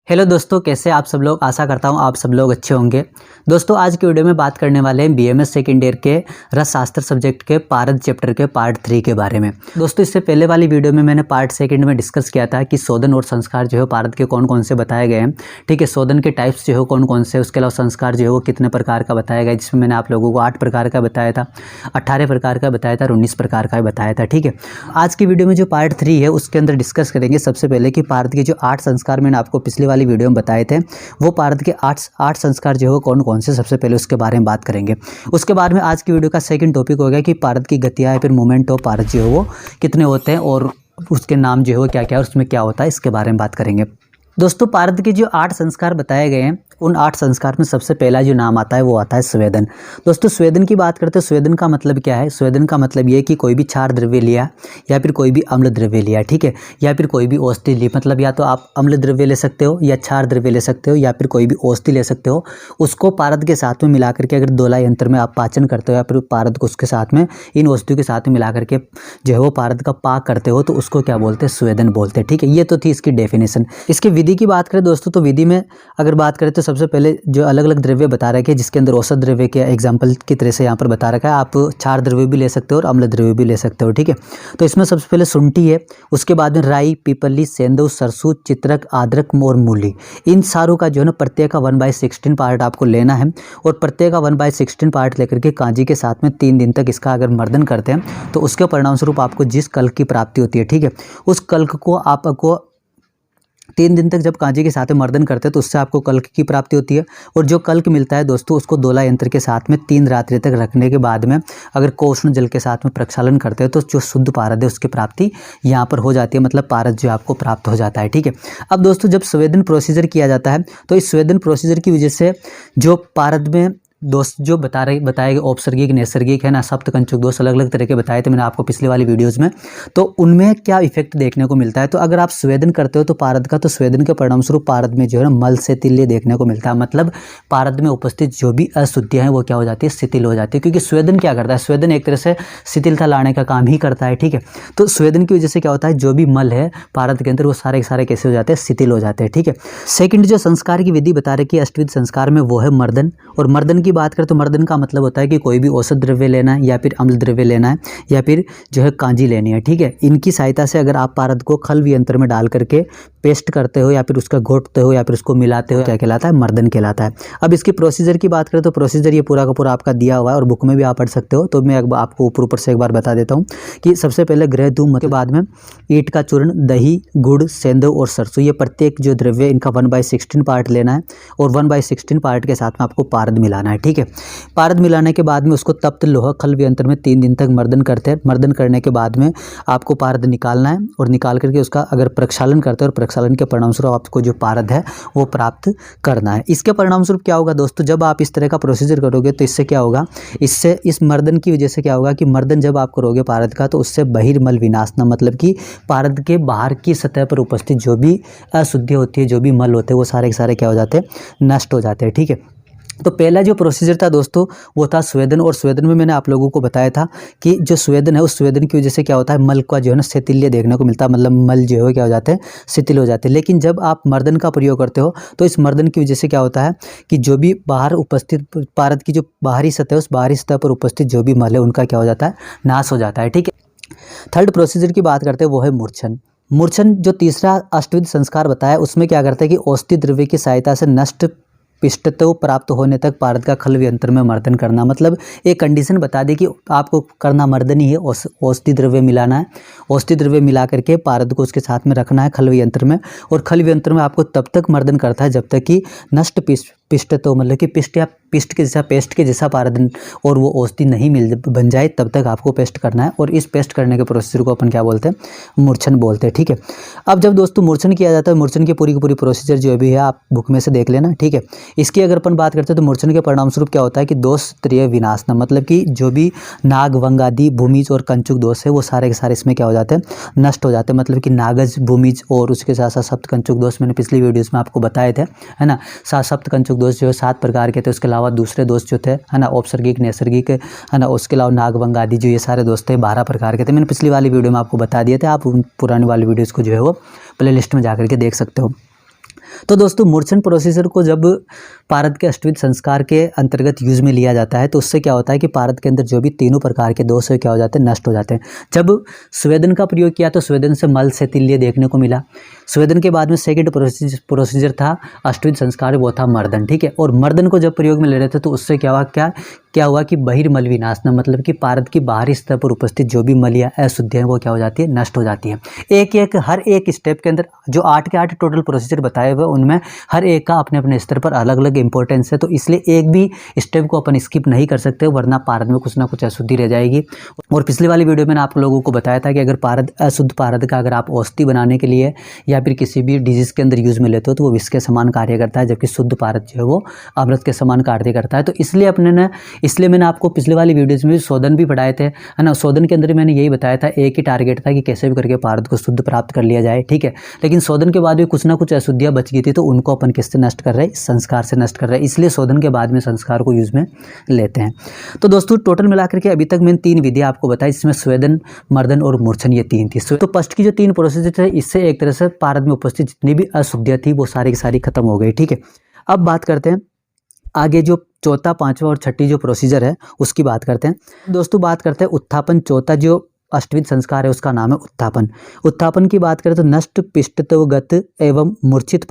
Hello दोस्तों, कैसे आप सब लोग। आशा करता हूँ आप सब लोग अच्छे होंगे। दोस्तों आज की वीडियो में बात करने वाले हैं बीएमएस सेकेंड ईयर के रसशास्त्र सब्जेक्ट के पारद चैप्टर के पार्ट 3 के बारे में। दोस्तों इससे पहले वाली वीडियो में मैंने पार्ट सेकंड में डिस्कस किया था कि शोधन और संस्कार जो है पारद के कौन कौन से बताए गए हैं। ठीक है, शोधन के टाइप्स जो है कौन कौन से, उसके अलावा संस्कार जो है वो कितने प्रकार का बताया गया, जिसमें मैंने आप लोगों को 8 प्रकार का बताया था, 18 प्रकार का बताया था और 19 प्रकार का बताया था। ठीक है, आज की वीडियो में जो पार्ट 3 है उसके अंदर डिस्कस करेंगे सबसे पहले कि पारद के जो 8 संस्कार मैंने आपको पिछली वाली वीडियो में बताए थे, वो पारद के 8 संस्कार जो है कौन कौन से, सबसे पहले उसके बारे में बात करेंगे। उसके बाद में आज की वीडियो का सेकंड टॉपिक हो गया कि पारद की गतियाँ या फिर मूवमेंट ऑफ पारद जो है वो कितने होते हैं और उसके नाम जो है वो क्या क्या है, उसमें क्या होता है, इसके बारे में बात करेंगे। दोस्तों पारद के जो 8 संस्कार बताए गए हैं उन 8 संस्कार में सबसे पहला जो नाम आता है वो आता है स्वेदन। दोस्तों स्वेदन की बात करते हैं, स्वेदन का मतलब क्या है। स्वेदन का मतलब ये है कि कोई भी क्षार द्रव्य लिया या फिर कोई भी अम्ल द्रव्य लिया, ठीक है, या फिर कोई भी औषधि ली, मतलब या तो आप अम्ल द्रव्य ले सकते हो या क्षार द्रव्य ले सकते हो या फिर कोई भी औषधि ले सकते हो। उसको पारद के साथ में मिला करके अगर दोला यंत्र में आप पाचन करते हो या फिर पारद को उसके साथ में इन औषधियों के साथ में मिला करके जो है वो पारद का पाक करते हो तो उसको क्या बोलते हैं, स्वेदन बोलते हैं। ठीक है, ये तो थी इसकी डेफिनेशन। इसकी विधि की बात करें दोस्तों तो विधि में अगर बात करें तो सबसे पहले जो अलग अलग द्रव्य बता रखे हैं जिसके अंदर औषध द्रव्य के एग्जाम्पल की तरह से यहाँ पर बता रखा है। आप क्षार द्रव्य भी ले सकते हो और अम्ल द्रव्य भी ले सकते हो। ठीक है, तो इसमें सबसे पहले शुंठी है, उसके बाद में राई, पीपली, सेंधव, सरसों, चित्रक, अदरक और मूली, इन सारों का जो है ना प्रत्येक का 1/16 पार्ट आपको लेना है और प्रत्येक का 1/16 पार्ट लेकर के कांजी के साथ में 3 दिन तक इसका अगर मर्दन करते हैं तो उसके परिणाम स्वरूप आपको जिस कल्क की प्राप्ति होती है, ठीक है, उस कल्क को आपको 3 दिन तक जब कांजी के साथ में मर्दन करते हैं तो उससे आपको कल्क की प्राप्ति होती है। और जो कल्क मिलता है दोस्तों उसको दोला यंत्र के साथ में 3 रात्रि तक रखने के बाद में अगर कोष्ण जल के साथ में प्रक्षालन करते हैं तो जो शुद्ध पारद है उसकी प्राप्ति यहाँ पर हो जाती है, मतलब पारद जो आपको प्राप्त हो जाता है। ठीक है, अब दोस्तों जब स्वेदन प्रोसीजर किया जाता है तो इस स्वेदन प्रोसीजर की वजह से जो पारद में दोस्त जो बताए गए औपसर्गिक, नैसर्गिक है ना, सप्तकंचुक दोष अलग अलग तरह के बताए थे मैंने आपको पिछले वाली वीडियोस में, तो उनमें क्या इफेक्ट देखने को मिलता है। तो अगर आप स्वेदन करते हो तो पारद का, तो स्वेदन के परिणाम स्वरूप पारद में जो है ना मल शिथिल्य देखने को मिलता है, मतलब पारद में उपस्थित जो भी अशुद्धियां हैं वो क्या हो जाती है, शिथिल हो जाती है। क्योंकि स्वेदन क्या करता है, स्वेदन एक तरह से शिथिलता लाने का काम ही करता है। ठीक है, तो स्वेदन की वजह से क्या होता है, जो भी मल है पारद के अंदर वो सारे सारे कैसे हो जाते हैं, शिथिल हो जाते हैं। ठीक है, सेकंड जो संस्कार की विधि बता रही है अष्टविध संस्कार में वो है मर्दन। और मर्दन की बात करें तो मर्दन का मतलब होता है कि कोई भी औषध द्रव्य लेना है या फिर अम्ल द्रव्य लेना है या फिर जो है कांजी लेनी है। ठीक है, इनकी सहायता से अगर आप पारद को खल्व यंत्र में डाल करके पेस्ट करते हो या फिर उसका घोटते हो या फिर उसको मिलाते हो, क्या कहलाता है, मर्दन कहलाता है। अब इसकी प्रोसीजर की बात करें तो प्रोसीजर ये पूरा का पूरा आपका दिया हुआ है और बुक में भी आप पढ़ सकते हो, तो मैं आपको ऊपर से एक बार बता देता हूँ कि सबसे पहले ग्रह धूम के बाद में ईंट का चूर्ण, दही, गुड़, सेंधव और सरसों, ये प्रत्येक जो द्रव्य इनका 1/16 पार्ट लेना है और 1/16 पार्ट के साथ में आपको पारद मिलाना है। ठीक है, पारद मिलाने के बाद में उसको तप्त लोहा खल्व यंत्र में 3 दिन तक मर्दन करते हैं। मर्दन करने के बाद में आपको पारद निकालना है और निकाल करके उसका अगर प्रक्षालन करते हैं और प्रक्षालन के परिणाम स्वरूप आपको जो पारद है वो प्राप्त करना है। इसके परिणाम स्वरूप क्या होगा दोस्तों, जब आप इस तरह का प्रोसीजर करोगे तो इससे क्या होगा, इससे इस मर्दन की वजह से क्या होगा कि मर्दन जब आप करोगे पारद का तो उससे बहिर्मल विनाशना, मतलब कि पारद के बाहर की सतह पर उपस्थित जो भी अशुद्धि होती है, जो भी मल होते हैं वो सारे के सारे क्या हो जाते हैं, नष्ट हो जाते हैं। ठीक है, तो पहला जो प्रोसीजर था दोस्तों वो था स्वेदन। और स्वेदन में मैंने आप लोगों को बताया था कि जो स्वेदन है उस स्वेदन की वजह से क्या होता है, मल का जो है ना शिथिल्य देखने को मिलता है, मतलब मल जो है क्या हो जाते हैं, शिथिल हो जाते हैं। लेकिन जब आप मर्दन का प्रयोग करते हो तो इस मर्दन की वजह से क्या होता है कि जो भी बाहर उपस्थित पारद की जो बाहरी सतह है उस बाहरी सतह पर उपस्थित जो भी मल है उनका क्या हो जाता है, नाश हो जाता है। ठीक है, थर्ड प्रोसीजर की बात करते हैं वो है मूर्छन। मूर्छन जो तीसरा अष्टविध संस्कार बताया उसमें क्या करता है कि औषधि द्रव्य की सहायता से नष्ट पिष्टत्व प्राप्त होने तक पारद का खल्व यंत्र में मर्दन करना, मतलब एक कंडीशन बता दी कि आपको करना मर्दन ही है, औषधि द्रव्य मिलाना है, औषधि द्रव्य मिला करके पारद को उसके साथ में रखना है खल्व यंत्र में, और खल्व यंत्र में आपको तब तक मर्दन करता है जब तक कि नष्ट पिष्टत्व, मतलब कि पिष्ट या पिष्ट के जैसा, पेस्ट के जैसा पारद और वो औषधि नहीं बन जाए तब तक आपको पेस्ट करना है। और इस पेस्ट करने के प्रोसीजर को अपन क्या बोलते हैं, मूर्छन बोलते हैं। ठीक है, अब जब दोस्तों मूर्छन किया जाता है, मूर्छन की पूरी प्रोसीजर जो भी है आप बुक में से देख लेना। ठीक है, इसकी अगर अपन बात करते हैं तो मूर्छन के परिणाम स्वरूप क्या होता है कि दोष त्रय विनाशना, मतलब कि जो भी नाग, वंग आदि, भूमिज और कंचुक दोष है वो सारे के सारे इसमें क्या हो जाते हैं, नष्ट हो जाते हैं। मतलब कि नागज, भूमिज और उसके साथ साथ सप्त कंचुक दोष मैंने पिछली वीडियोस में आपको बताए थे, है ना। सप्त कंचुक दोष जो है 7 प्रकार के थे, उसके अलावा दूसरे दोष जो थे, है ना, औपसर्गिक, नैसर्गिक, है ना, उसके अलावा नाग, वंग आदि जो ये सारे दोष थे 12 प्रकार के थे। मैंने पिछली वाली वीडियो में आपको बता दिए थे, आप पुरानी वाली वीडियोज़ को जो है वो प्ले लिस्ट में जा करके देख सकते हो। तो दोस्तों मूर्छन प्रोसीजर को जब पारद के अष्टविध संस्कार के अंतर्गत यूज में लिया जाता है तो उससे क्या होता है कि पारद के अंदर जो भी तीनों प्रकार के दोष है क्या हो जाते हैं, नष्ट हो जाते हैं। जब स्वेदन का प्रयोग किया तो स्वेदन से मल से तिल्य देखने को मिला। स्वेदन के बाद में सेकंड प्रोसीजर था अष्टविध संस्कार, वो था मर्दन, ठीक है। और मर्दन को जब प्रयोग में ले रहे थे तो उससे क्या हुआ कि बहिर्मल विनाशना, मतलब कि पारद की बाहरी स्तर पर उपस्थित जो भी मलिया अशुद्धियाँ वो क्या हो जाती है, नष्ट हो जाती है। हर एक स्टेप के अंदर जो 8 के 8 टोटल प्रोसीजर बताए हुए उनमें हर एक का अपने अपने स्तर पर अलग अलग इंपॉर्टेंस है, तो इसलिए एक भी स्टेप को अपन स्किप नहीं कर सकते, वरना पारद में कुछ ना कुछ अशुद्धि रह जाएगी। और पिछली वाली वीडियो में आप लोगों को बताया था कि अगर पारद अशुद्ध पारद का अगर आप औषधि बनाने के लिए या फिर किसी भी डिजीज के अंदर यूज में लेते हो तो वो विष के समान कार्य करता है, जबकि शुद्ध पारद जो है वो अमृत के समान कार्य करता है। तो इसलिए मैंने आपको पिछले वाली वीडियोज में शोधन भी पढ़ाए थे, है ना। शोधन के अंदर मैंने यही बताया था, एक ही टारगेट था कि कैसे भी करके पारद को शुद्ध प्राप्त कर लिया जाए, ठीक है। लेकिन शोधन के बाद भी कुछ ना कुछ अशुद्धियां बच गई थी, तो उनको अपन किससे नष्ट कर रहे हैं, संस्कार से नष्ट कर रहे हैं। इसलिए शोधन के बाद में संस्कार को यूज में लेते हैं। तो दोस्तों टोटल मिलाकर के अभी तक मैंने 3 विधियां आपको बताई, जिसमें स्वेदन, मर्दन और मूर्छन, ये 3 थी। तो फर्स्ट की जो 3 प्रोसेस थे, इससे एक तरह से पारद में उपस्थित जितनी भी अशुद्धियां थी वो सारी की सारी खत्म हो गई, ठीक है। अब बात करते हैं आगे जो चौथा, पांचवा और छठी जो प्रोसीजर है उसकी बात करते हैं। दोस्तों बात करते हैं उत्थापन। चौथा जो अष्टविध संस्कार है उसका नाम है उत्थापन। उत्थापन की बात करें तो नष्ट पिष्टत्वगत एवं मूर्छित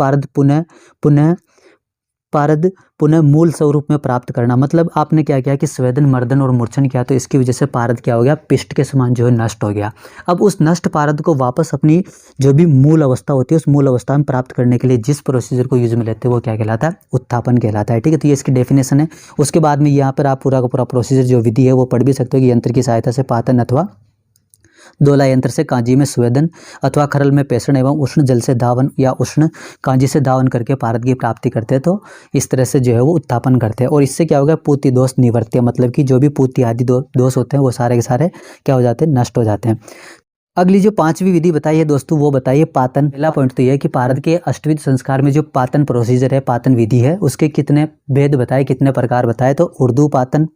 पारद पुनः मूल स्वरूप में प्राप्त करना। मतलब आपने क्या किया कि स्वेदन, मर्दन और मूर्छन किया, तो इसकी वजह से पारद क्या हो गया, पिष्ट के समान जो है नष्ट हो गया। अब उस नष्ट पारद को वापस अपनी जो भी मूल अवस्था होती है उस मूल अवस्था में प्राप्त करने के लिए जिस प्रोसीजर को यूज में लेते हैं वो क्या कहलाता है, उत्थापन कहलाता है, ठीक है। तो ये इसकी डेफिनेशन है। उसके बाद में यहाँ पर आप पूरा का पूरा प्रोसीजर जो विधि है वो पढ़ भी सकते हो कि यंत्र की सहायता से पातन अथवा दोला यंत्र से कांजी में स्वेदन अथवा खरल में पेषण एवं उष्ण जल से धावन या उष्ण कांजी से धावन करके पारद की प्राप्ति करते हैं। तो इस तरह से जो है वो उत्थापन करते हैं। और इससे क्या होगा, पूति दोष निवर्त्य, मतलब कि जो भी पूति आदि दोष होते हैं वो सारे के सारे क्या हो जाते हैं, नष्ट हो जाते हैं। अगली जो 5वीं विधि बताई है दोस्तों वो बताइए पातन। पहला पॉइंट तो यह है कि पारद के अष्टविध संस्कार में जो पातन प्रोसीजर है, पातन विधि है, उसके कितने भेद बताए, कितने प्रकार बताए। तो उर्दू पातन,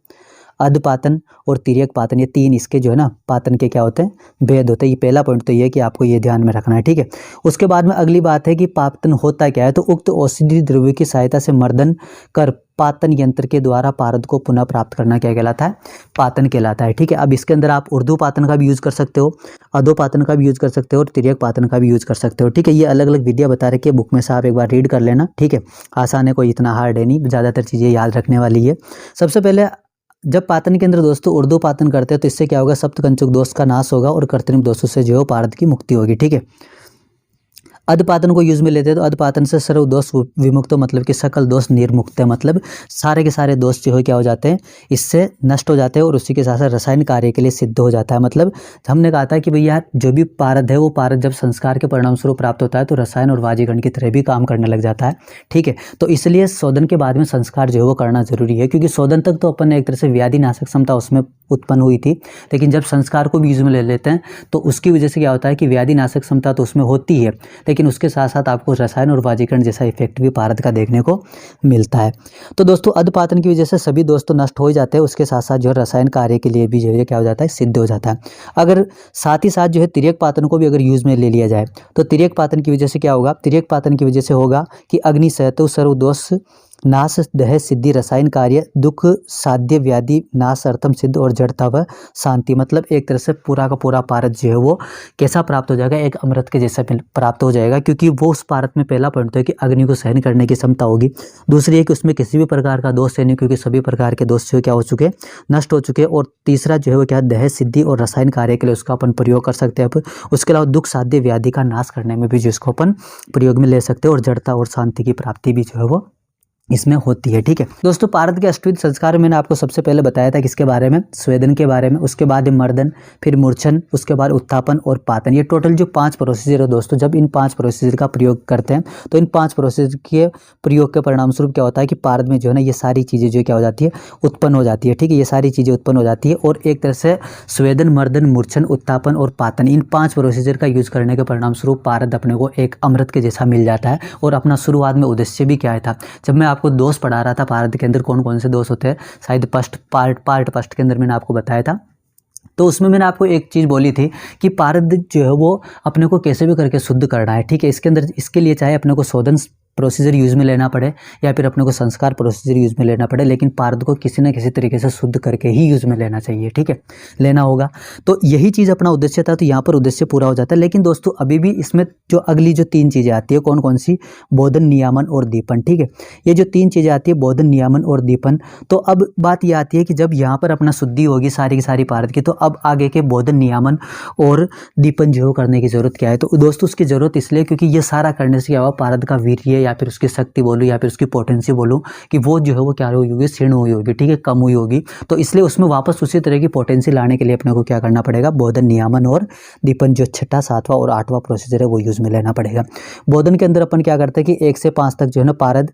अधपातन और तिर्यक पातन, ये 3 इसके जो है ना पातन के क्या होते हैं, भेद होते हैं। ये पहला पॉइंट तो ये है कि आपको ये ध्यान में रखना है, ठीक है। उसके बाद में अगली बात है कि पातन होता क्या है। तो उक्त औषधि द्रव्य की सहायता से मर्दन कर पातन यंत्र के द्वारा पारद को पुनः प्राप्त करना क्या कहलाता है, पातन कहलाता है, ठीक है। अब इसके अंदर आप उर्दू पातन का भी यूज कर सकते हो, अधो पातन का भी यूज कर सकते हो और तिर्यक पातन का भी यूज कर सकते हो, ठीक है। ये अलग अलग विधियां बता रखी है बुक में से, आप एक बार रीड कर लेना, ठीक है। आसान है, कोई इतना हार्ड है नहीं, ज़्यादातर चीज़ें याद रखने वाली है। सबसे पहले जब पातन के अंदर दोस्तों उर्दू पातन करते हैं तो इससे क्या होगा, सप्तकंचुक दोष का नाश होगा और कृत्रिम दोषों से जो है पारद की मुक्ति होगी, ठीक है। अधपातन को यूज में लेते हैं तो अधपातन से सर्व दोष विमुक्त, मतलब कि सकल दोष निर्मुक्त है, मतलब सारे के सारे दोष जो है क्या हो जाते हैं, इससे नष्ट हो जाते हैं और उसी के साथ साथ रसायन कार्य के लिए सिद्ध हो जाता है। मतलब हमने कहा था कि भैया जो भी पारद है वो पारद जब संस्कार के परिणाम स्वरूप प्राप्त होता है तो रसायन और वाजीकरण की तरह भी काम करने लग जाता है, ठीक है। तो इसलिए शोधन के बाद में संस्कार जो है वो करना जरूरी है, क्योंकि शोधन तक तो अपन ने एक तरह से व्याधि नाशक क्षमता उसमें उत्पन्न हुई थी, लेकिन जब संस्कार को भी यूज में ले लेते हैं तो उसकी वजह से क्या होता है कि व्याधि नाशक क्षमता तो उसमें होती है, लेकिन उसके साथ साथ आपको रसायन और वाजीकरण जैसा इफेक्ट भी पारद का देखने को मिलता है। तो दोस्तों अधपातन की वजह से सभी दोष तो नष्ट हो जाते हैं, उसके साथ साथ जो रसायन कार्य के लिए भी जो है क्या हो जाता है, सिद्ध हो जाता है। अगर साथ ही साथ जो है तिर्यक पातन को भी अगर यूज में ले लिया जाए तो तिर्यक पातन की वजह से क्या होगा, तिर्यक पातन की वजह से होगा कि अग्नि सहतु सर्व दोष नाश दह सिद्धि रसायन कार्य दुख साध्य व्याधि नाश अर्थम सिद्ध और जड़ता व शांति। मतलब एक तरह से पूरा का पूरा पारद जो है वो कैसा प्राप्त हो जाएगा, एक अमृत के जैसा प्राप्त हो जाएगा, क्योंकि वो उस पारद में पहला पॉइंट तो है कि अग्नि को सहन करने की क्षमता होगी। दूसरी है कि उसमें किसी भी प्रकार का दोष है नहीं, क्योंकि सभी प्रकार के दोष जो क्या हो चुके, नष्ट हो चुके। और तीसरा जो है वो क्या, दह सिद्धि और रसायन कार्य के लिए उसका अपन प्रयोग कर सकते हैं। उसके अलावा दुख साध्य व्याधि का नाश करने में भी जो इसको अपन प्रयोग में ले सकते हैं और जड़ता और शांति की प्राप्ति भी जो है वो इसमें होती है, ठीक है। दोस्तों पारद के अष्टविध संस्कार मैंने आपको सबसे पहले बताया था किसके बारे में, स्वेदन के बारे में, उसके बाद मर्दन, फिर मूर्छन, उसके बाद उत्थापन और पातन। ये टोटल जो 5 प्रोसीजर है दोस्तों, जब इन 5 प्रोसीजर का प्रयोग करते हैं तो इन 5 प्रोसीजर के प्रयोग के परिणाम स्वरूप क्या होता है कि पारद में जो है ना ये सारी चीज़ें जो क्या हो जाती है, उत्पन्न हो जाती है, ठीक है। ये सारी चीज़ें उत्पन्न हो जाती है और एक तरह से स्वेदन, मर्दन, मूर्छन, उत्थापन और पातन, इन 5 प्रोसीजर का यूज करने के परिणाम स्वरूप पारद अपने को एक अमृत के जैसा मिल जाता है। और अपना शुरुआत में उद्देश्य भी क्या था, जब मैं आपको दोष पढ़ा रहा था पारद के अंदर कौन कौन से दोष होते हैं, शायद पार्ट फर्स्ट के अंदर मैंने आपको बताया था, तो उसमें मैंने आपको एक चीज़ बोली थी कि पारद जो है वो अपने को कैसे भी करके शुद्ध करना है, ठीक है। इसके अंदर इसके लिए चाहे अपने को शोधन प्रोसीजर यूज़ में लेना पड़े या फिर अपने को संस्कार प्रोसीजर यूज़ में लेना पड़े, लेकिन पारद को किसी न किसी तरीके से शुद्ध करके ही यूज़ में लेना चाहिए, ठीक है, लेना होगा। तो यही चीज़ अपना उद्देश्य था, तो यहाँ पर उद्देश्य पूरा हो जाता है। लेकिन दोस्तों अभी भी इसमें जो अगली जो 3 चीज़ें आती है, कौन कौन सी, बोधन, नियामन और दीपन, ठीक है। ये जो 3 चीज़ें आती है, बोधन, नियामन और दीपन, तो अब बात ये आती है कि जब यहाँ पर अपना शुद्धि होगी सारी की सारी पारद की, तो अब आगे के बोधन, नियामन और दीपन जो करने की जरूरत क्या है, तो दोस्तों उसकी जरूरत इसलिए क्योंकि ये सारा करने से क्या हुआ, पारद का वीर्य या फिर उसकी शक्ति बोलूँ या फिर उसकी पोटेंसी बोलूँ कि वो जो है वो क्या हुई होगी, क्षीण हुई होगी, ठीक है, कम हुई होगी। तो इसलिए उसमें वापस उसी तरह की पोटेंसी लाने के लिए अपने को क्या करना पड़ेगा, बोधन, नियामन और दीपन जो 6वां 7वां और 8वां प्रोसीजर है वो यूज में लेना पड़ेगा। बोधन के अंदर अपन क्या करते हैं कि 1 से 5 तक जो है ना पारद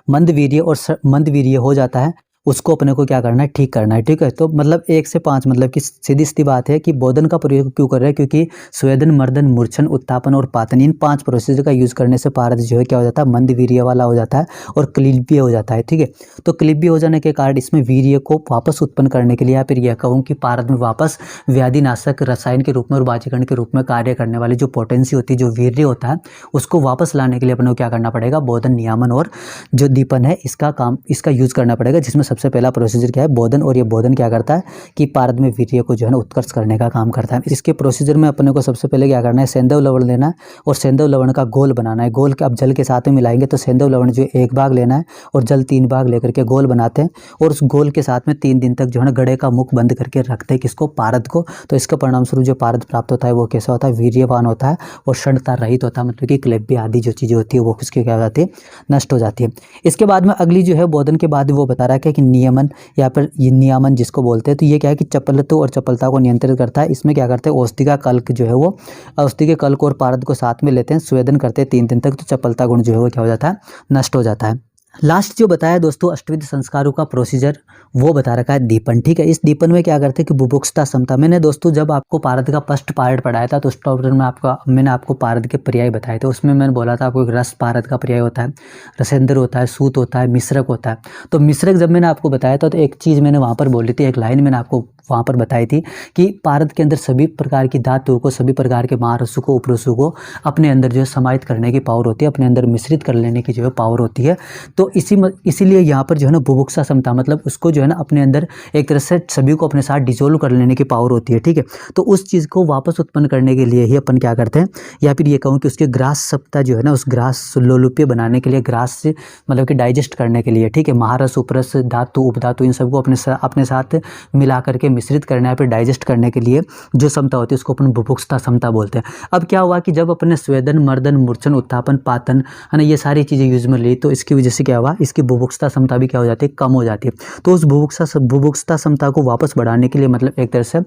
मंद वीर्य और मंद वीर्य हो जाता है, उसको अपने को क्या करना है, ठीक करना है, ठीक है। तो मतलब 1 से 5 मतलब कि सीधी सी बात है कि बोधन का प्रयोग क्यों कर रहे हैं, क्योंकि स्वेदन, मर्दन, मूर्छन, उत्थापन और पातन, इन 5 प्रोसीजर का यूज करने से पारद जो है क्या हो जाता है, मंद वीर्य वाला हो जाता है और क्लिब्य हो जाता है, ठीक है। तो क्लिब्य हो जाने के कारण इसमें वीर्य को वापस उत्पन्न करने के लिए या फिर यह कहूँ कि पारद में वापस व्याधिनाशक रसायन के रूप में और बाजीकरण के रूप में कार्य करने वाली जो पोटेंसी होती है, जो वीर्य होता है, उसको वापस लाने के लिए अपने को क्या करना पड़ेगा, बोधन, नियामन और जो दीपन है इसका यूज करना पड़ेगा, जिसमें सबसे पहला प्रोसीजर क्या है, बोधन। और ये बोधन क्या करता है कि पारद में वीर्य को जो है ना उत्कर्ष करने का काम करता है। इसके प्रोसीजर में अपने को सबसे पहले क्या करना है, सेंधव लवण लेना है और सेंधव लवण का घोल बनाना है। घोल के अब जल के साथ में मिलाएंगे तो सेंधव लवण जो 1 भाग लेना है और जल 3 भाग लेकर के घोल बनाते हैं और उस घोल के साथ में 3 दिन तक जो है ना गड़े का मुख बंद करके रखते हैं, किसको, पारद को। तो इसका परिणाम स्वरूप जो पारद प्राप्त होता है वो कैसा होता है, वीर्यवान होता है और क्षणता रहित होता है, मतलब कि क्लेब्य आदि जो चीज़ें होती है वो किसकी क्या हो जाती है, नष्ट हो जाती है। इसके बाद में अगली जो है बोधन के बाद वो बता रहा है कि नियमन या फिर नियामन जिसको बोलते हैं, तो ये क्या है कि चपलत्व और चपलता को नियंत्रित करता है। इसमें क्या करते हैं, औषधि का कल्क जो है वो औषधि के कल्क और पारद को साथ में लेते हैं, स्वेदन करते हैं 3 दिन तक, तो चपलता गुण जो है वो क्या हो जाता है, नष्ट हो जाता है। लास्ट जो बताया दोस्तों अष्टविध संस्कारों का प्रोसीजर वो बता रखा है दीपन, ठीक है। इस दीपन में क्या करते हैं कि बुभुक्षता क्षमता, मैंने दोस्तों जब आपको पारद का फर्स्ट पार्ट पढ़ाया था तो उस टॉपिक में मैंने आपको पारद के पर्याय बताए थे। उसमें मैंने बोला था आपको एक रस पारद का पर्याय होता है, रसेंद्र होता है, सूत होता है, मिश्रक होता है। तो मिश्रक जब मैंने आपको बताया था तो एक चीज़ मैंने वहाँ पर बोली थी, एक लाइन मैंने आपको वहाँ पर बताई थी कि पारद के अंदर सभी प्रकार की धातुओं को, सभी प्रकार के महारसों को, उपरसों को अपने अंदर जो है समाहित करने की पावर होती है, अपने अंदर मिश्रित कर लेने की जो है पावर होती है। तो इसीलिए यहाँ पर जो है ना बुभुक्षा क्षमता, मतलब उसको जो है ना अपने अंदर एक तरह से सभी को अपने साथ डिसोल्व कर लेने की पावर होती है, ठीक है। तो उस चीज़ को वापस उत्पन्न करने के लिए ही अपन क्या करते हैं, या फिर ये कहूँ कि उसके ग्रास सप्ताह जो है ना, उस ग्रास लोलुप्य बनाने के लिए, ग्रास से मतलब कि डाइजेस्ट करने के लिए, ठीक है, महारस, उपरस, धातु, उपधातु, इन सबको अपने साथ मिला करके मिश्रित करने या फिर डाइजेस्ट करने के लिए जो क्षमता होती है उसको अपन बुभुक्षता क्षमता बोलते हैं। अब क्या हुआ कि जब अपने स्वेदन, मर्दन, मूर्छन, उत्थापन, पातन है ना, ये सारी चीज़ें यूज में ली, तो इसकी वजह से क्या हुआ, इसकी बुभुक्षता क्षमता भी क्या हो जाती है, कम हो जाती है। तो उस बुभुक्षता क्षमता को वापस बढ़ाने के लिए, मतलब एक तरह से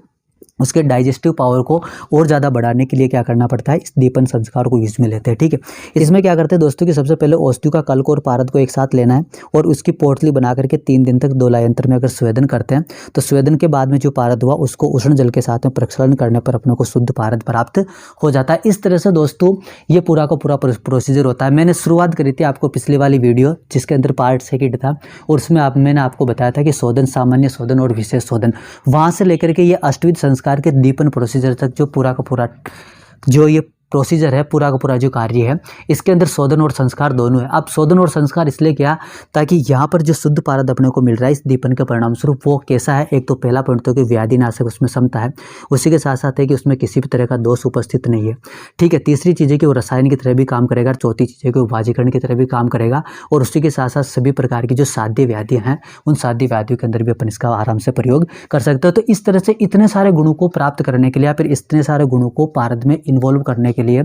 उसके डाइजेस्टिव पावर को और ज़्यादा बढ़ाने के लिए क्या करना पड़ता है, इस दीपन संस्कार को यूज में लेते हैं, ठीक है। इसमें क्या करते हैं दोस्तों कि सबसे पहले औषधि का कल्क और पारद को एक साथ लेना है और उसकी पोटली बना करके 3 दिन तक दोलायंत्र में अगर स्वेदन करते हैं तो स्वेदन के बाद में जो पारद हुआ उसको उष्ण जल के साथ में प्रक्षालन करने पर अपने को शुद्ध पारद प्राप्त हो जाता है। इस तरह से दोस्तों ये पूरा का पूरा प्रोसीजर होता है। मैंने शुरुआत करी थी आपको पिछली वाली वीडियो जिसके अंदर पार्ट 2 था और उसमें मैंने आपको बताया था कि शोधन, सामान्य शोधन और विशेष शोधन, वहाँ से लेकर के ये अष्टविध संस्कार के दीपन प्रोसीजर तक जो पूरा का पूरा जो ये प्रोसीजर है, पूरा का पूरा जो कार्य है, इसके अंदर शोधन और संस्कार दोनों है। अब शोधन और संस्कार इसलिए क्या, ताकि यहाँ पर जो शुद्ध पारद अपने को मिल रहा है इस दीपन के परिणाम स्वरूप वो कैसा है, एक तो पहला पॉइंट तो कि व्याधि नाशक उसमें क्षमता है, उसी के साथ साथ है कि उसमें किसी भी तरह का दोष उपस्थित नहीं है, ठीक है। तीसरी चीज़ है कि वो रसायन की तरह भी काम करेगा, चौथी चीज़ है कि वो बाजीकरण की तरह भी काम करेगा और उसी के साथ साथ सभी प्रकार की जो साध्य व्याधियाँ हैं उन साध्य व्याधियों के अंदर भी अपन इसका आराम से प्रयोग कर सकते हो। तो इस तरह से इतने सारे गुणों को प्राप्त करने के लिए या फिर इतने सारे गुणों को पारद में इन्वॉल्व करने के लिए,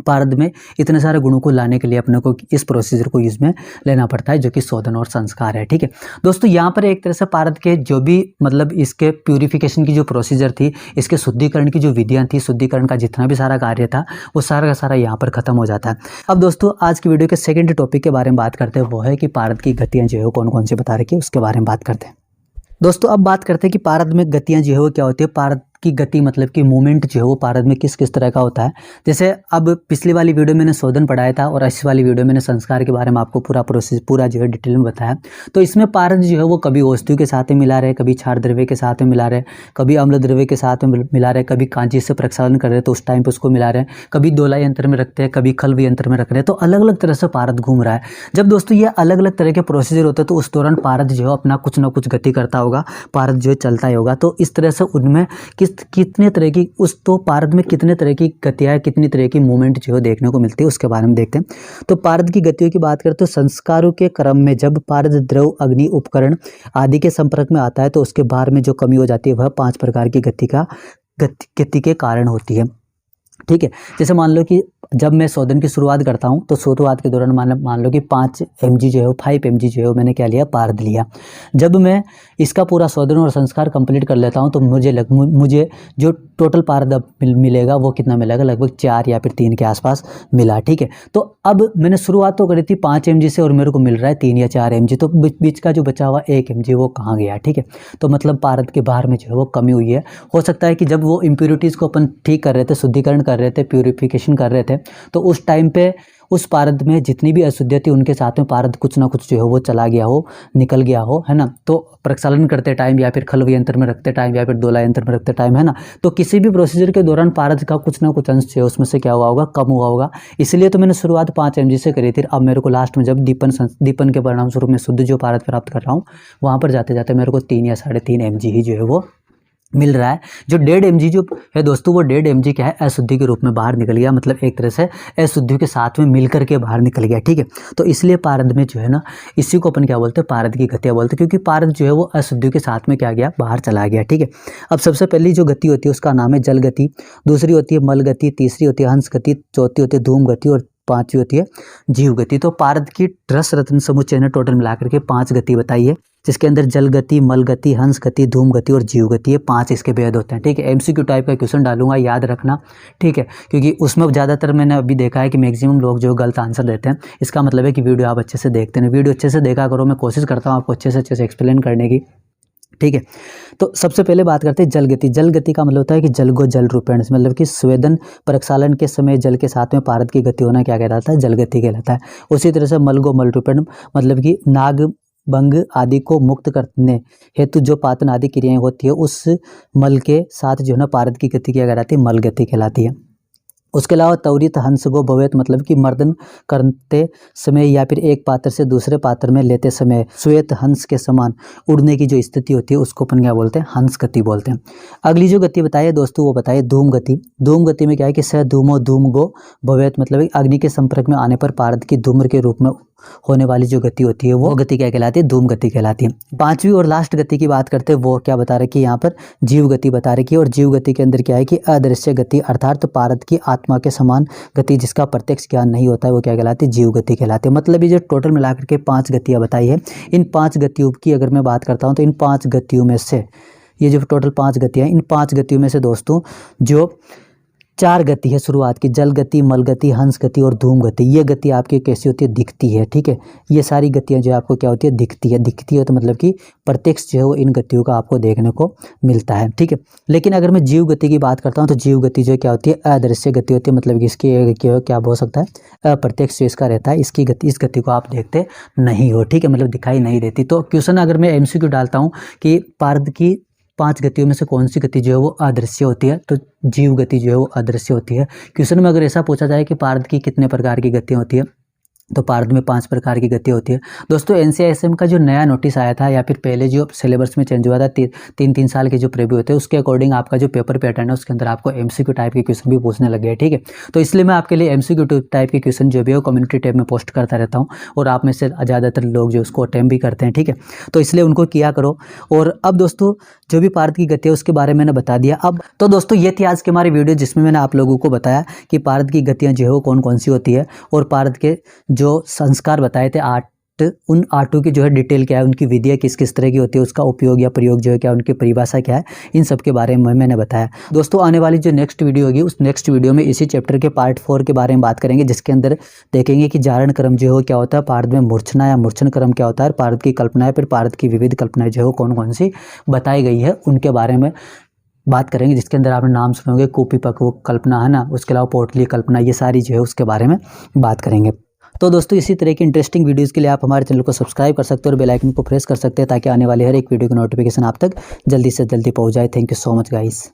पारद में इतने सारे गुणों को लाने के लिए अपने को इस प्रोसीजर को यूज में लेना पड़ता है जो कि शोधन और संस्कार है, ठीक है दोस्तों। यहाँ पर एक तरह से पारद के जो भी मतलब इसके प्यूरिफिकेशन की जो प्रोसीजर थी, इसके शुद्धिकरण की जो विधियाँ थी, शुद्धिकरण का जितना भी सारा कार्य था वो सारा का सारा यहाँ पर खत्म हो जाता है। अब दोस्तों आज की वीडियो के सेकेंड टॉपिक के बारे में बात करते हैं, वो है कि पारद की गतियाँ जो है कौन कौन सी बता रखी है उसके बारे में बात करते हैं। दोस्तों अब बात करते हैं कि पारद में गतियाँ जो है वो क्या होती है, पारद की गति मतलब कि मूवमेंट जो है वो पारद में किस किस तरह का होता है। जैसे अब पिछली वाली वीडियो मैंने शोधन पढ़ाया था और इस वाली वीडियो मैंने संस्कार के बारे में आपको पूरा प्रोसेस पूरा जो है डिटेल में बताया। तो इसमें पारद जो है वो कभी औषधियों के साथ में मिला रहे, कभी क्षार द्रव्य के साथ में मिला रहे, कभी अम्ल द्रव्य के साथ में मिला रहे, कभी कांची से प्रक्षालन कर रहे तो उस टाइम पे उसको मिला रहे, कभी दोला यंत्र में रखते हैं, कभी खल्व यंत्र में रख रहे हैं। तो अलग अलग तरह से पारद घूम रहा है। जब दोस्तों ये अलग अलग तरह के प्रोसीजर होते हैं तो उस दौरान पारद जो है अपना कुछ ना कुछ गति करता होगा, पारद जो है चलता ही होगा। तो इस तरह से उनमें कितने तरह की तो पारद में कितने तरह की गतियाँ, कितनी तरह की मूवमेंट जो है देखने को मिलती है उसके बारे में देखते हैं। तो पारद की गतियों की बात करें तो संस्कारों के क्रम में जब पारद द्रव, अग्नि, उपकरण आदि के संपर्क में आता है तो उसके भार में जो कमी हो जाती है वह 5 प्रकार की गति के कारण होती है। ठीक है, जैसे मान लो कि जब मैं शोधन की शुरुआत करता हूं तो शुरुआत के दौरान मान लो कि 5 mg जो है 5 mg जो है मैंने क्या लिया, पारद लिया। जब मैं इसका पूरा शोधन और संस्कार कंप्लीट कर लेता हूं तो मुझे जो टोटल पारद मिलेगा वो कितना मिलेगा, लगभग 4 या फिर 3 के आसपास मिला। ठीक है, तो अब मैंने शुरुआत तो करी थी 5 mg से और मेरे को मिल रहा है 3 या 4 mg, तो बीच का जो बचा हुआ 1 mg वो कहाँ गया। ठीक है, तो मतलब पारद के भार में जो है वो कमी हुई है। हो सकता है कि जब वो इम्प्योरिटीज़ को अपन ठीक कर रहे थे, शुद्धिकरण कर रहे थे, प्यूरिफिकेशन कर रहे थे, तो उस टाइम पे उस पारद में जितनी भी अशुद्धियाँ थी उनके साथ में पारद कुछ ना कुछ जो है वो चला गया हो, निकल गया हो, है ना। तो प्रक्षालन करते टाइम या फिर खल्व यंत्र में रखते टाइम या फिर दोला यंत्र में रखते टाइम, है ना, तो किसी भी प्रोसीजर के दौरान पारद का कुछ ना कुछ अंश जो है उसमें से क्या हुआ होगा, कम हुआ होगा। इसलिए तो मैंने शुरुआत 5 mg से करी थी। अब मेरे को लास्ट में जब दीपन के परिणाम स्वरूप में शुद्ध जो पारद प्राप्त कर रहा हूँ वहाँ पर जाते जाते मेरे को 3 या 3.5 mg ही जो है वो मिल रहा है। जो 1.5 mg जो है दोस्तों वो 1.5 mg क्या है, अशुद्धि के रूप में बाहर निकल गया, मतलब एक तरह से अशुद्धि के साथ में मिलकर के बाहर निकल गया। ठीक है, तो इसलिए पारद में जो है ना, इसी को अपन क्या बोलते हैं, पारद की गतियाँ बोलते हैं, क्योंकि पारद जो है वो अशुद्धि के साथ में क्या गया, बाहर चला गया। ठीक है, अब सबसे पहली जो गति होती है उसका नाम है जल गति, दूसरी होती है मल गति, तीसरी होती है हंस गति, चौथी होती है धूम गति और 5वीं होती है जीव गति। तो पारद की रस रत्न समुच्चय ने टोटल मिलाकर के 5 गति बताई है, जिसके अंदर जल गति, मल गति, हंस गति, धूम गति और जीव गति, ये 5 इसके भेद होते हैं। ठीक है, एमसीक्यू टाइप का क्वेश्चन डालूंगा, याद रखना। ठीक है, क्योंकि उसमें ज़्यादातर मैंने अभी देखा है कि मैक्सिमम लोग जो गलत आंसर देते हैं। इसका मतलब है कि वीडियो आप अच्छे से देखते हैं, वीडियो अच्छे से देखा करो। मैं कोशिश करता हूँ आपको अच्छे से एक्सप्लेन करने की। ठीक है, तो सबसे पहले बात करते हैं जल गति। जल गति का मतलब होता है कि जल को जल रूपेण, मतलब कि स्वेदन प्रक्षालन के समय जल के साथ में पारद की गति होना क्या कहलाता है, जल गति कहलाता है। उसी तरह से मल को मल रूपेण, मतलब कि नाग भंग आदि को मुक्त करने हेतु जो पातन आदि क्रियाएं होती है उस मल के साथ जो है ना पारद की गति क्या कहलाती है, मल गति कहलाती है। उसके अलावा त्वरित हंस गो भवेत, मतलब कि मर्दन करते समय या फिर एक पात्र से दूसरे पात्र में लेते समय श्वेत हंस के समान उड़ने की जो स्थिति होती है उसको अपन क्या बोलते हैं, हंस गति बोलते हैं। अगली जो गति बताइए दोस्तों वो बताइए धूम गति। धूम गति में क्या है कि स धूमो धूम गो भवेत, मतलब अग्नि के संपर्क में आने पर पारद की धूम्र के रूप में होने वाली जो गति होती है वो गति क्या कहलाती है, धूम गति कहलाती है। 5वीं और लास्ट गति की बात करते हैं, वो क्या बता रखी है यहाँ पर, जीव गति बता रखी है। और जीव गति के अंदर क्या है कि अदृश्य गति, अर्थात पारद की आत्मा के समान गति जिसका प्रत्यक्ष ज्ञान नहीं होता है वो क्या कहलाती है, जीव गति कहलाती है। मतलब ये जो टोटल मिलाकर के 5 गतियाँ बताई है, इन 5 गतियों की अगर मैं बात करता हूँ तो इन 5 गतियों में से, ये जो टोटल 5 गतियाँ, इन 5 गतियों में से दोस्तों जो 4 गति है शुरुआत की, जल गति, मल गति, हंस गति और धूम गति, ये गति आपकी कैसी होती है, दिखती है। ठीक है, ये सारी गतियां जो आपको क्या होती है, दिखती है तो मतलब कि प्रत्यक्ष जो है वो इन गतियों का आपको देखने को मिलता है। ठीक है, लेकिन अगर मैं जीव गति की बात करता हूँ तो जीव गति जो क्या होती है, अदृश्य गति होती है, मतलब कि इसकी क्या हो सकता है, अप्रत्यक्ष जो इसका रहता है, इसकी गति, इस गति को आप देखते नहीं हो। ठीक है, मतलब दिखाई नहीं देती। तो क्वेश्चन अगर मैं एमसीक्यू डालता हूँ कि पारद की 5 गतियों में से कौन सी गति जो है वो अदृश्य होती है, तो जीव गति जो है वो अदृश्य होती है। क्वेश्चन में अगर ऐसा पूछा जाए कि पारद की कितने प्रकार की गतियाँ होती है, तो पारद में 5 प्रकार की गति होती है। दोस्तों NCISM का जो नया नोटिस आया था या फिर पहले जो सिलेबस में चेंज हुआ था, 3 साल के जो प्रीव्यू होते हैं उसके अकॉर्डिंग आपका जो पेपर पैटर्न है उसके अंदर आपको MCQ टाइप के क्वेश्चन भी पूछने लगे हैं। ठीक है, तो इसलिए मैं आपके लिए MCQ टाइप के क्वेश्चन जो भी है वो कम्युनिटी टैब में पोस्ट करता रहता हूँ और आप में से ज़्यादातर लोग जो उसको अटेम्प्ट भी करते हैं। ठीक है, तो इसलिए उनको किया करो। और अब दोस्तों जो भी पारद की गति है उसके बारे में मैंने बता दिया। अब तो दोस्तों ये थी आज की हमारी वीडियो जिसमें मैंने आप लोगों को बताया कि पारद की गतियाँ जो है वो कौन कौन सी होती है और पारद के जो संस्कार बताए थे 8, उन 8 की जो है डिटेल क्या है, उनकी विधियाँ किस किस तरह की होती है, उसका उपयोग या प्रयोग जो है क्या, उनकी परिभाषा क्या है, इन सब के बारे में मैंने बताया। दोस्तों आने वाली जो नेक्स्ट वीडियो होगी उस नेक्स्ट वीडियो में इसी चैप्टर के पार्ट 4 के बारे में बात करेंगे, जिसके अंदर देखेंगे कि जारण क्रम जो है क्या होता है, पारद में मूर्छना या मूर्छन क्रम क्या होता है, पारद की कल्पनाएं, फिर पारद की विविध कल्पनाएं जो है कौन कौन सी बताई गई है उनके बारे में बात करेंगे, जिसके अंदर आपने नाम सुने होंगे कूपी पकवो कल्पना, है ना, उसके अलावा पोटली कल्पना, ये सारी जो है उसके बारे में बात करेंगे। तो दोस्तों इसी तरह की इंटरेस्टिंग वीडियोस के लिए आप हमारे चैनल को सब्सक्राइब कर सकते हो और बेल आइकन को प्रेस कर सकते हैं, ताकि आने वाले हर एक वीडियो की नोटिफिकेशन आप तक जल्दी से जल्दी पहुंच जाए। Thank you so much guys.